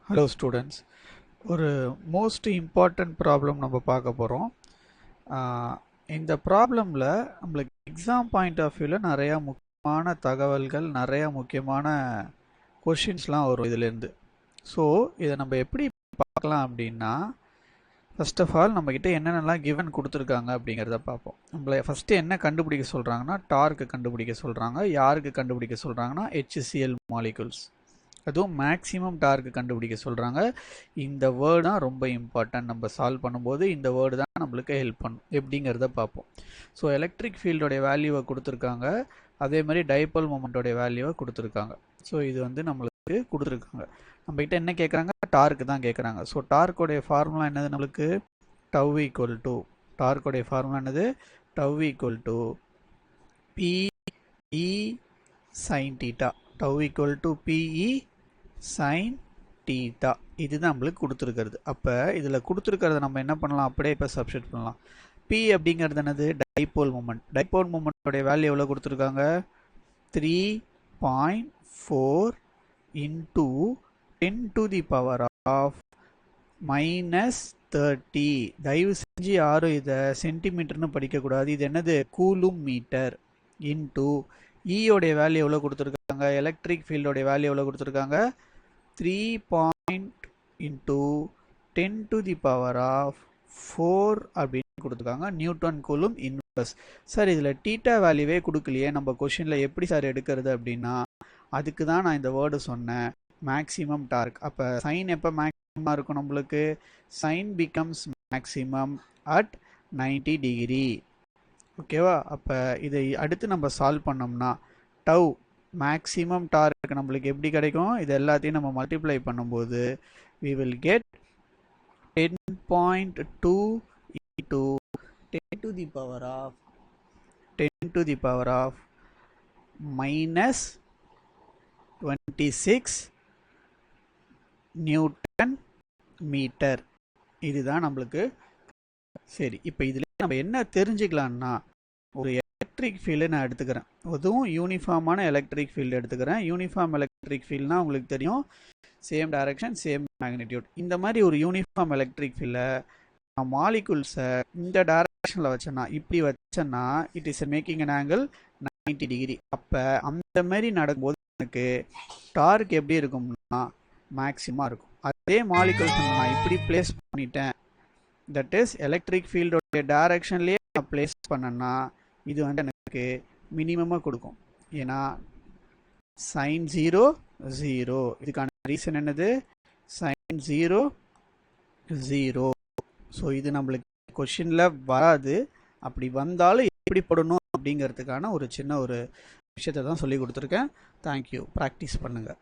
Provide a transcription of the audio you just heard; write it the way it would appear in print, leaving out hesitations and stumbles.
Hello students, ஒரு most important problem நம்ம பார்க்க போகிறோம். இந்த ப்ராப்ளமில் நம்மளுக்கு எக்ஸாம் பாயிண்ட் ஆஃப் வியூவில் நிறையா முக்கியமான தகவல்கள், நிறையா முக்கியமான கொஷின்ஸ்லாம் வரும் இதிலேருந்து. ஸோ இதை நம்ம எப்படி பார்க்கலாம் அப்படின்னா, ஃபர்ஸ்ட் ஆஃப் ஆல் நம்மக்கிட்ட என்னென்னலாம் கிவன் கொடுத்துருக்காங்க அப்படிங்கிறத பார்ப்போம். நம்மளை ஃபஸ்ட்டு என்ன கண்டுபிடிக்க சொல்கிறாங்கன்னா, டார்க்கு கண்டுபிடிக்க சொல்கிறாங்க. யாருக்கு கண்டுபிடிக்க சொல்கிறாங்கன்னா, HCl மாலிகுல்ஸ். அதுவும் மேக்ஸிமம் டார்க்கு கண்டுபிடிக்க சொல்கிறாங்க. இந்த வேர்டு தான் ரொம்ப இம்பார்ட்டன்ட். நம்ம சால்வ் பண்ணும்போது இந்த வேர்டு தான் நம்மளுக்கு ஹெல்ப் பண்ணும். எப்படிங்கிறத பார்ப்போம். ஸோ எலக்ட்ரிக் ஃபீல்டோடைய வேல்யூவை கொடுத்துருக்காங்க. அதே மாதிரி டைபோல் மொமெண்ட்டோடைய வேல்யூவை கொடுத்துருக்காங்க. ஸோ இது வந்து நம்மளுக்கு கொடுத்துருக்காங்க. நம்மகிட்ட என்ன கேட்குறாங்க? டார்க்கு தான் கேட்குறாங்க. ஸோ டார்க்கோடைய ஃபார்முலா என்னது? நம்மளுக்கு டவ் ஈக்குவல் டு, டார்க்கோடைய ஃபார்முலா என்னது? Tau equal to PE sin θ. Tau equal to PE sin θ. இதுதான் நம்மளுக்கு கொடுத்துருக்கிறது. அப்போ இதில் கொடுத்துருக்கிறத நம்ம என்ன பண்ணலாம்? அப்படியே இப்போ சப்ஸ்டிட் பண்ணலாம். P அப்படிங்கிறது என்னது? Dipole moment. டைபோல் மொமெண்ட்டோடைய வேல்யூ எவ்வளோ கொடுத்துருக்காங்க? 3.4 into 10 to the power of -30. தயவு செஞ்சு யாரும் இதை சென்டிமீட்டர்னு படிக்கக்கூடாது. இது என்னது? கூலும் மீட்டர் இன்டூ ஈயோடைய வேல்யூ எவ்வளோ கொடுத்துருக்காங்க? எலக்ட்ரிக் ஃபீல்டோடைய வேல்யூ எவ்வளோ கொடுத்துருக்காங்க? 3 into 10 to the power of 4 அப்படின்னு கொடுத்துருக்காங்க. Newton coulomb inverse. சார் இதில் டீட்டா வேல்யூவே கொடுக்கலையே, நம்ம கொஷினில் எப்படி சார் எடுக்கிறது அப்படின்னா, அதுக்கு தான் நான் இந்த வேர்டு சொன்னேன், மேக்ஸிமம் டார்க். அப்போ சைன் எப்போ மேக்ஸிமமாக இருக்கும்? நம்மளுக்கு sine becomes maximum at 90 degree. ஓகேவா? அப்போ இதை அடுத்து நம்ம சால்வ் பண்ணோம்னா டவ் மேக்ஸிமம் டார்க் நம்மளுக்கு எப்படி கிடைக்கும்? இது எல்லாத்தையும் நம்ம மல்டிப்ளை பண்ணும்போது we will get 10.2 into 10 to the power of -26 newton metre. இதுதான் நம்மளுக்கு. சரி, இப்போ இதில் நம்ம என்ன தெரிஞ்சுக்கலாம்னா, ஒரு எலக்ட்ரிக் ஃபீல்டு நான் எடுத்துக்கிறேன். அதுவும் யூனிஃபார்மான எலக்ட்ரிக் ஃபீல்டு எடுத்துக்கிறேன். யூனிஃபார்ம் எலக்ட்ரிக் ஃபீல்ட்னா உங்களுக்கு தெரியும், சேம் டைரக்ஷன் சேம் மேக்னிடியூட். இந்த மாதிரி ஒரு யூனிஃபார்ம் எலக்ட்ரிக் ஃபீல்டை நான் மாலிகுல்ஸை இந்த டைரக்ஷனில் வச்சேன்னா, இப்படி வச்சேன்னா it is making an angle 90 degree. அப்போ அந்த மாதிரி நடக்கும்போது எனக்கு டார்க் எப்படி இருக்கும்னா மேக்ஸிமாக இருக்கும். அதே மாலிகுல்ஸ் நான் இப்படி பிளேஸ் பண்ணிட்டேன், தட் இஸ் எலக்ட்ரிக் ஃபீல்டோடைய டைரக்ஷன்லேயே நான் பிளேஸ் பண்ணேன்னா இது வந்து எனக்கு மினிமமாக கொடுக்கும். ஏன்னா சைன் 0 0. இதுக்கான ரீசன் என்னது? சைன் 0 0. ஸோ இது நம்மளுக்கு கொஷினில் வராது. அப்படி வந்தாலும் எப்படி போடணும் அப்படிங்கிறதுக்கான ஒரு சின்ன ஒரு விஷயத்தை தான் சொல்லி கொடுத்துருக்கேன். தேங்க்யூ. ப்ராக்டிஸ் பண்ணுங்கள்.